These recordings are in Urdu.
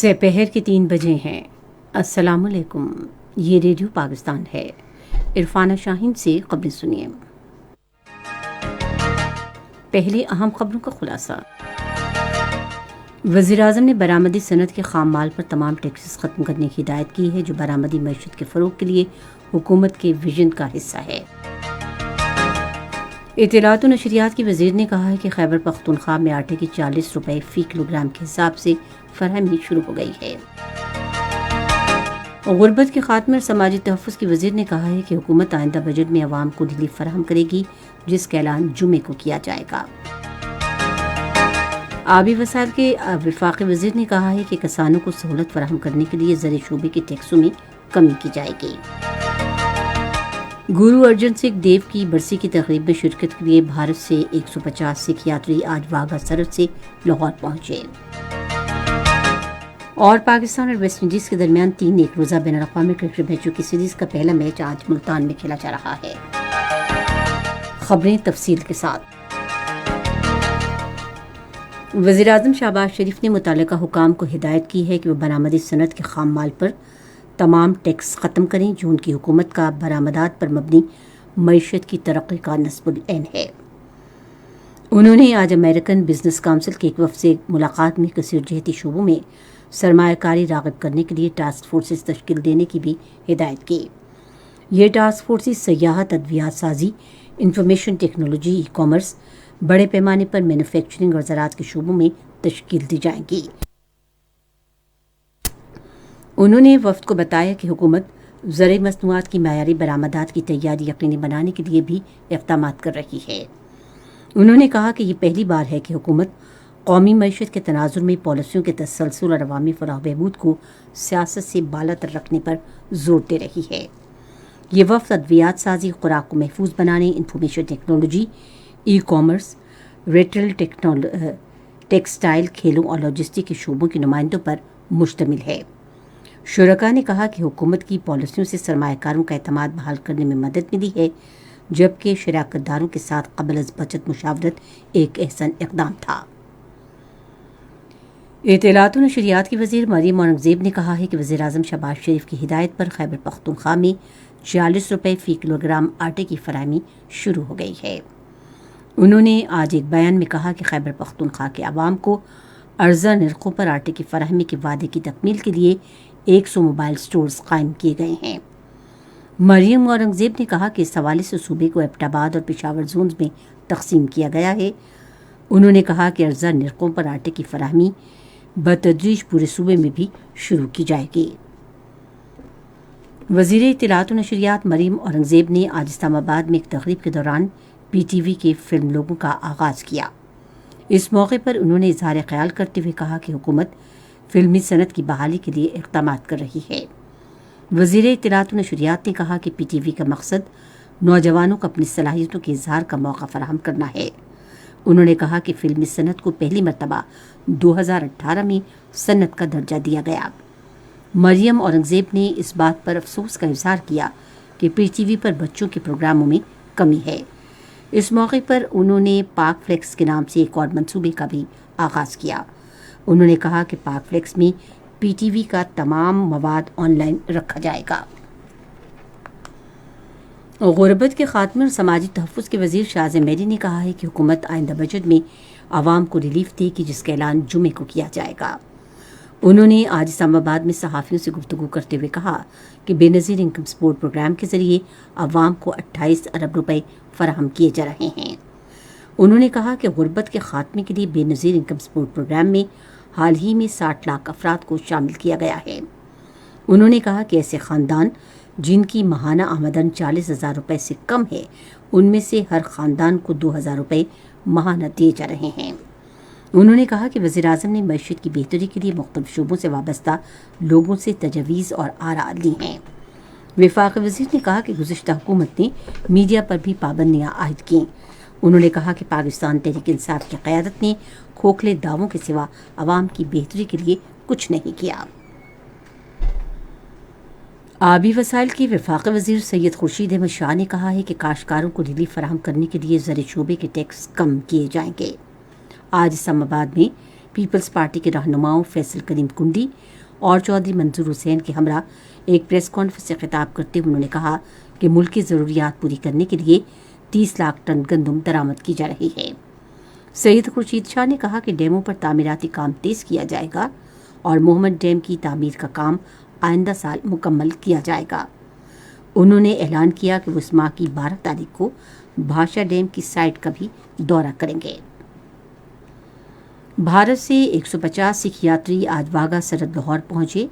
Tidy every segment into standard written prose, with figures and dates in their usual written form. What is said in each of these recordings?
سپہر کے 3 بجے ہیں۔ السلام علیکم، یہ ریڈیو پاکستان ہے۔ عرفانہ شاہین سے خبریں سنیے۔ پہلی اہم خبروں کا خلاصہ۔ وزیراعظم نے برآمدی صنعت کے خام مال پر تمام ٹیکسز ختم کرنے کی ہدایت کی ہے، جو برآمدی معیشت کے فروغ کے لیے حکومت کے ویژن کا حصہ ہے۔ اطلاعات و نشریات کی وزیر نے کہا ہے کہ خیبر پختونخوا میں آٹے کی 40 روپے فی کلو گرام کے حساب سے فراہمی شروع ہو گئی ہے۔ غربت کے خاتمے اور سماجی تحفظ کی وزیر نے کہا ہے کہ حکومت آئندہ بجٹ میں عوام کو ریلیف فراہم کرے گی، جس کا اعلان جمعے کو کیا جائے گا۔ آبی وسائل کے وفاقی وزیر نے کہا ہے کہ کسانوں کو سہولت فراہم کرنے کے لیے زرعی شعبے کے ٹیکسوں میں کمی کی جائے گی۔ گرو ارجن سنگھ دیو کی برسی کی تقریب میں شرکت کے لیے بھارت سے 150 سکھ یاتری آج واغہ سرحد سے لاہور پہنچے۔ اور پاکستان اور ویسٹ انڈیز کے درمیان 3 ایک روزہ بین الاقوامی کرکٹ میچوں کی سیریز کا پہلا میچ آج ملتان میں کھیلا جا رہا ہے۔ خبریں تفصیل کے ساتھ۔ وزیراعظم شہباز شریف نے متعلقہ حکام کو ہدایت کی ہے کہ وہ برآمدی صنعت کے خام مال پر تمام ٹیکس ختم کریں، جو ان کی حکومت کا برآمدات پر مبنی معیشت کی ترقی کا نصب العین ہے۔ انہوں نے آج امریکن بزنس کونسل کے ایک وفد سے ملاقات میں کثیر جہتی شعبوں میں سرمایہ کاری راغب کرنے کے لیے ٹاسک فورسز تشکیل دینے کی بھی ہدایت کی۔ یہ ٹاسک فورسز سیاحت، ادویات سازی، انفارمیشن ٹیکنالوجی، ای کامرس، بڑے پیمانے پر مینوفیکچرنگ اور زراعت کے شعبوں میں تشکیل دی جائیں گی۔ انہوں نے وفد کو بتایا کہ حکومت زرعی مصنوعات کی معیاری برآمدات کی تیاری یقینی بنانے کے لیے بھی اقدامات کر رہی ہے۔ انہوں نے کہا کہ یہ پہلی بار ہے کہ حکومت قومی معیشت کے تناظر میں پالیسیوں کے تسلسل اور عوامی فلاح و بہبود کو سیاست سے بالا تر رکھنے پر زور دے رہی ہے۔ یہ وفد ادویات سازی، خوراک کو محفوظ بنانے، information technology, e commerce, retail, textile, کھیلوں اور لاجسٹک کے شعبوں کے نمائندوں پر مشتمل ہے۔ شرکاء نے کہا کہ حکومت کی پالیسیوں سے سرمایہ کاروں کا اعتماد بحال کرنے میں مدد ملی ہے، جبکہ شراکت داروں کے ساتھ قبل از بچت مشاورت ایک احسن اقدام تھا۔ اطلاعات و نشریات کی وزیر مریم اورنگزیب نے کہا ہے کہ وزیراعظم شہباز شریف کی ہدایت پر خیبر پختونخوا میں 40 روپے فی کلو گرام آٹے کی فراہمی شروع ہو گئی ہے۔ انہوں نے آج ایک بیان میں کہا کہ خیبر پختونخوا کے عوام کو ارزاں نرخوں پر آٹے کی فراہمی کے وعدے کی تکمیل کے لیے 100 موبائل سٹورز قائم کیے گئے ہیں۔ مریم اورنگزیب نے کہا کہ اس حوالے سے صوبے کو ایبٹ آباد اور پشاور زونز میں تقسیم کیا گیا ہے۔ انہوں نے کہا کہ ارزاں نرخوں پر آٹے کی فراہمی بتدریج پورے صوبے میں بھی شروع کی جائے گی۔ وزیر اطلاعات و نشریات مریم اورنگزیب نے آج اسلام آباد میں ایک تقریب کے دوران پی ٹی وی کے فلم لوگوں کا آغاز کیا۔ اس موقع پر انہوں نے اظہار خیال کرتے ہوئے کہا کہ حکومت فلمی صنعت کی بحالی کے لیے اقدامات کر رہی ہے۔ وزیر اطلاعات و نشریات نے کہا کہ پی ٹی وی کا مقصد نوجوانوں کو اپنی صلاحیتوں کے اظہار کا موقع فراہم کرنا ہے۔ انہوں نے کہا کہ فلمی صنعت کو پہلی مرتبہ 2018 میں صنعت کا درجہ دیا گیا۔ مریم اورنگزیب نے اس بات پر افسوس کا اظہار کیا کہ پی ٹی وی پر بچوں کے پروگراموں میں کمی ہے۔ اس موقع پر انہوں نے پاک فلیکس کے نام سے ایک اور منصوبے کا بھی آغاز کیا۔ انہوں نے کہا کہ پاک فلیکس میں پی ٹی وی کا تمام مواد آن لائن رکھا جائے گا۔ غربت کے خاتمے اور سماجی تحفظ کے وزیر شاہزیں میری نے کہا ہے کہ حکومت آئندہ بجٹ میں عوام کو ریلیف دے گی، جس کا اعلان جمعے کو کیا جائے گا۔ انہوں نے آج اسلام آباد میں صحافیوں سے گفتگو کرتے ہوئے کہا کہ بے نظیر انکم سپورٹ پروگرام کے ذریعے عوام کو 28 ارب روپے فراہم کیے جا رہے ہیں۔ انہوں نے کہا کہ غربت کے خاتمے کے لیے بے نظیر انکم سپورٹ پروگرام میں حال ہی میں 60 لاکھ افراد کو شامل کیا گیا ہے۔ انہوں نے کہا کہ ایسے خاندان جن کی ماہانہ آمدن 40,000 روپے سے کم ہے، ان میں سے ہر خاندان کو 2,000 روپے ماہانہ دیے جا رہے ہیں۔ انہوں نے کہا کہ وزیراعظم نے معیشت کی بہتری کے لیے مختلف شعبوں سے وابستہ لوگوں سے تجاویز اور آراء لی ہیں۔ وفاقی وزیر نے کہا کہ گزشتہ حکومت نے میڈیا پر بھی پابندیاں عائد کیں۔ انہوں نے کہا کہ پاکستان تحریک انصاف کی قیادت نے کھوکھلے دعووں کے سوا عوام کی بہتری کے لیے کچھ نہیں کیا۔ آبی وسائل کے وفاقی وزیر سید خورشید احمد شاہ نے کہا ہے کہ کاشتکاروں کو ریلیف فراہم کرنے کے لیے زرعی شعبے کے ٹیکس کم کیے جائیں گے۔ آج اسلام آباد میں پیپلز پارٹی کے رہنماؤں فیصل کریم کنڈی اور چودھری منظور حسین کے ہمراہ ایک پریس کانفرنس سے خطاب کرتے ہوئے انہوں نے کہا کہ ملک کی ضروریات پوری کرنے کے لیے 30 لاکھ ٹن گندم درآمد کی جا رہی ہے۔ سید خورشید شاہ نے کہا کہ ڈیموں پر تعمیراتی کام تیز کیا جائے گا اور محمد ڈیم کی تعمیر کا کام آئندہ سال مکمل کیا جائے گا۔ انہوں نے اعلان کیا کہ وہ اس ماہ کی 12 تاریخ کو بھاشا ڈیم کی سائٹ کا بھی دورہ کریں گے۔ بھارت سے 150 سکھ یاتری آج واگا سرحد لاہور پہنچے۔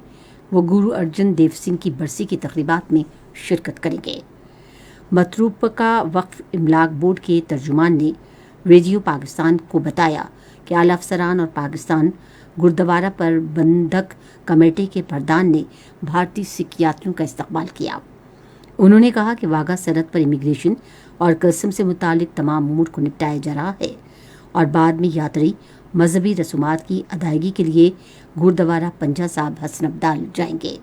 وہ گرو ارجن دیو سنگھ کی برسی کی تقریبات میں شرکت کریں گے۔ متروپکا وقف املاک بورڈ کے ترجمان نے ریڈیو پاکستان کو بتایا کہ اعلیٰ افسران اور پاکستان گردوارہ پر بندھک کمیٹی کے پردھان نے بھارتی سکھ یاتریوں کا استقبال کیا۔ انہوں نے کہا کہ واگا سرحد پر امیگریشن اور کسٹم سے متعلق تمام امور کو نپٹایا جا رہا ہے اور بعد میں یاتری مذہبی رسومات کی ادائیگی کے لیے گردوارہ پنجہ صاحب حسن ابدال جائیں گے۔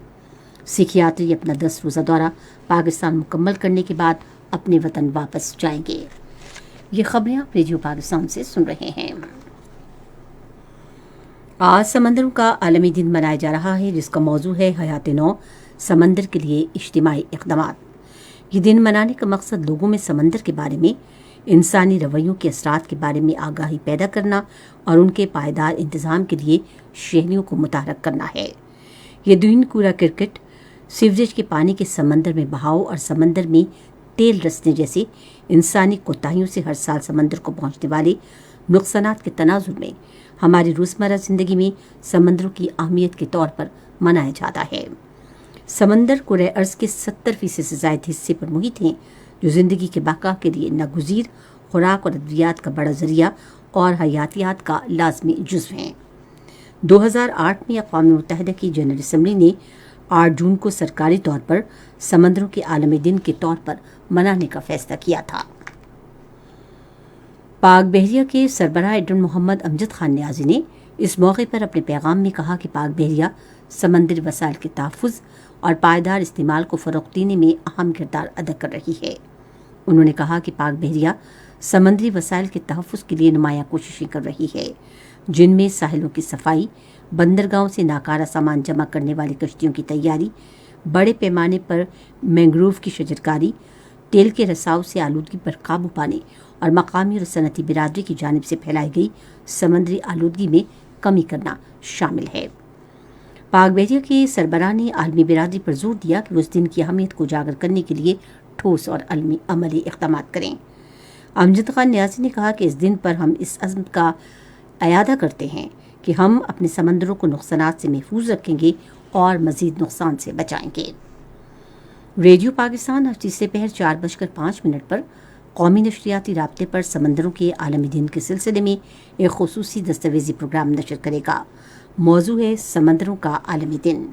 سکھ یاتری اپنا 10 روزہ دورہ پاکستان مکمل کرنے کے بعد اپنے وطن واپس جائیں گے۔ یہ خبریں آپ ریڈیو پاکستان سے سن رہے ہیں۔ آج سمندروں کا عالمی دن منایا جا رہا ہے، جس کا موضوع ہے حیات نو، سمندر کے لیے اجتماعی اقدامات۔ یہ دن منانے کا مقصد لوگوں میں سمندر کے بارے میں انسانی رویوں کے اثرات کے بارے میں آگاہی پیدا کرنا اور ان کے پائیدار انتظام کے لیے شہریوں کو متحرک کرنا ہے۔ یہ دن کوڑا کرکٹ، سیوریج کے پانی کے سمندر میں بہاؤ اور سمندر میں تیل رسنے جیسے انسانی کوتاہیوں سے ہر سال سمندر کو پہنچنے والے نقصانات کے تناظر میں ہماری روزمرہ زندگی میں سمندروں کی اہمیت کے طور پر منایا جاتا ہے۔ سمندر کرۂ ارض کے 70% سے زائد حصے پر محیط ہیں، جو زندگی کے بقا کے لیے ناگزیر خوراک اور ادویات کا بڑا ذریعہ اور حیاتیات کا لازمی جزو ہیں۔ 2008 میں اقوام متحدہ کی جنرل اسمبلی نے 8 جون کو سرکاری طور پر سمندروں کے عالمی دن کے طور پر منانے کا فیصلہ کیا تھا۔ پاک بحریہ کے سربراہ ایڈمرل محمد امجد خان نیازی نے اس موقع پر اپنے پیغام میں کہا کہ پاک بحریہ سمندری وسائل کے تحفظ اور پائیدار استعمال کو فروغ دینے میں اہم کردار ادا کر رہی ہے۔ انہوں نے کہا کہ پاک بحریہ سمندری وسائل کے تحفظ کے لیے نمایاں کوششیں کر رہی ہے، جن میں ساحلوں کی صفائی، بندرگاہوں سے ناکارہ سامان جمع کرنے والی کشتیوں کی تیاری، بڑے پیمانے پر مینگروو کی شجرکاری، تیل کے رساؤ سے آلودگی پر قابو پانے اور مقامی اور صنعتی برادری کی جانب سے پھیلائی گئی سمندری آلودگی میں کمی کرنا شامل ہے۔ پاک بحریہ کے سربراہ نے عالمی برادری پر زور دیا کہ وہ اس دن کی اہمیت کو اجاگر کرنے کے لیے ٹھوس اور عملی اقدامات کریں۔ امجد خان نیازی نے کہا کہ اس دن پر ہم اس عزم کا اعادہ کرتے ہیں کہ ہم اپنے سمندروں کو نقصانات سے محفوظ رکھیں گے اور مزید نقصان سے بچائیں گے۔ ریڈیو پاکستان ہر تیسرے پہر 4:05 پر قومی نشریاتی رابطے پر سمندروں کے عالمی دن کے سلسلے میں ایک خصوصی دستاویزی پروگرام نشر کرے گا۔ موضوع ہے سمندروں کا عالمی دن۔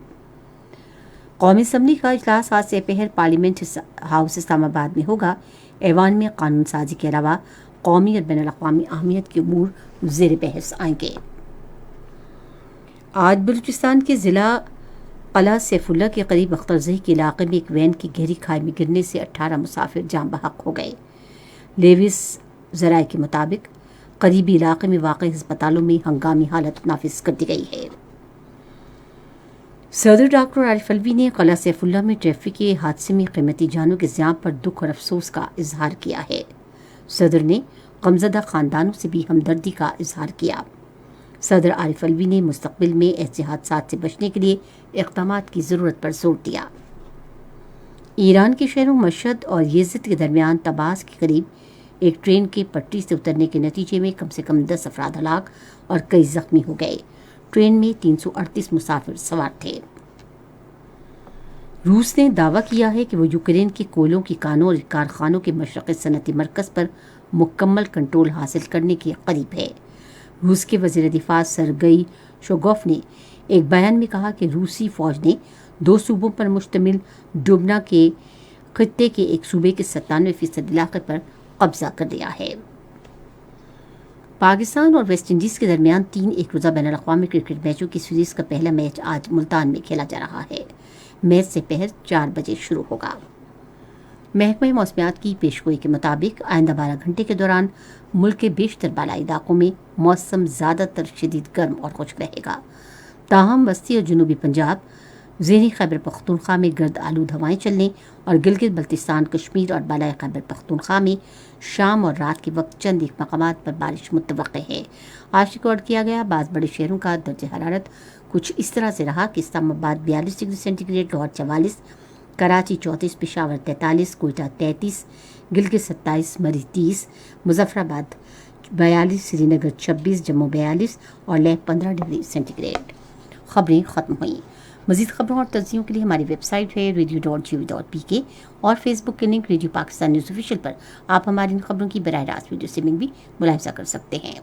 قومی اسمبلی کا اجلاس آج سے پہر پارلیمنٹ ہاؤس اسلام آباد میں ہوگا۔ ایوان میں قانون سازی کے علاوہ قومی اور بین الاقوامی اہمیت کے امور زیر بحث آئیں گے۔ آج بلوچستان کے ضلع قلعہ سیف اللہ کے قریب اخترزئی کے علاقے میں ایک وین کی گہری کھائی میں گرنے سے 18 مسافر جاں بحق ہو گئے۔ لیویس ذرائع کے مطابق قریبی علاقے میں واقع ہسپتالوں میں ہنگامی حالت نافذ کر دی گئی ہے۔ صدر ڈاکٹر عارف الوی نے قلعہ سیف اللہ میں ٹریفک کے حادثے میں قیمتی جانوں کے زیاں پر دکھ اور افسوس کا اظہار کیا ہے۔ صدر نے غمزدہ خاندانوں سے بھی ہمدردی کا اظہار کیا۔ صدر عارف الوی نے مستقبل میں ایسے حادثات سے بچنے کے لیے اقدامات کی ضرورت پر زور دیا۔ ایران کے شہروں مشہد اور یزد کے درمیان طباز کے قریب ایک ٹرین کے پٹری سے اترنے کے نتیجے میں کم سے کم 10 افراد ہلاک اور کئی زخمی ہو گئے۔ ٹرین میں 338 مسافر سوار تھے۔ روس نے دعویٰ کیا ہے کہ وہ یوکرین کے کولوں کی کانوں اور کارخانوں کے مشرقی صنعتی مرکز پر مکمل کنٹرول حاصل کرنے کے قریب ہے۔ روس کے وزیر دفاع سرگئی شوگوف نے ایک بیان میں کہا کہ روسی فوج نے 2 صوبوں پر مشتمل ڈوبنا کے خطے کے ایک صوبے کے 97% علاقے پر قبضہ کر لیا ہے۔ پاکستان اور ویسٹ انڈیز کے درمیان 3 ایک روزہ بین الاقوامی کرکٹ میچوں کی سیریز کا پہلا میچ آج ملتان میں کھیلا جا رہا ہے۔ میچ سے پہر 4 بجے شروع ہوگا۔ محکمہ موسمیات کی پیشگوئی کے مطابق آئندہ 12 گھنٹے کے دوران ملک کے بیشتر بالائی علاقوں میں موسم زیادہ تر شدید گرم اور خشک رہے گا، تاہم وسطی اور جنوبی پنجاب، زیریں خیبر پختونخوا میں گرد آلود ہوائیں چلنے اور گلگت بلتستان، کشمیر اور بالائی خیبر پختونخوا میں شام اور رات کے وقت چند ایک مقامات پر بارش متوقع ہے۔ آج ریکارڈ کیا گیا بعض بڑے شہروں کا درجہ حرارت کچھ اس طرح سے رہا کہ Islamabad 42 degree centigrade, Lahore 44، Karachi 34، Peshawar 43، Quetta 33، Gilgit 27، Murree 30، Muzaffarabad 42، سری نگر 26، جموں 42 اور لیہ 15 ڈگری سینٹی گریڈ۔ خبریں ختم ہوئیں۔ مزید خبروں اور تجزیوں کے لیے ہماری ویب سائٹ ہے radio.gov.pk اور فیس بک کے link radio Pakistan news official پر آپ ہماری ان خبروں کی براہ راست ویڈیو اسٹریمنگ بھی ملاحظہ کر سکتے ہیں۔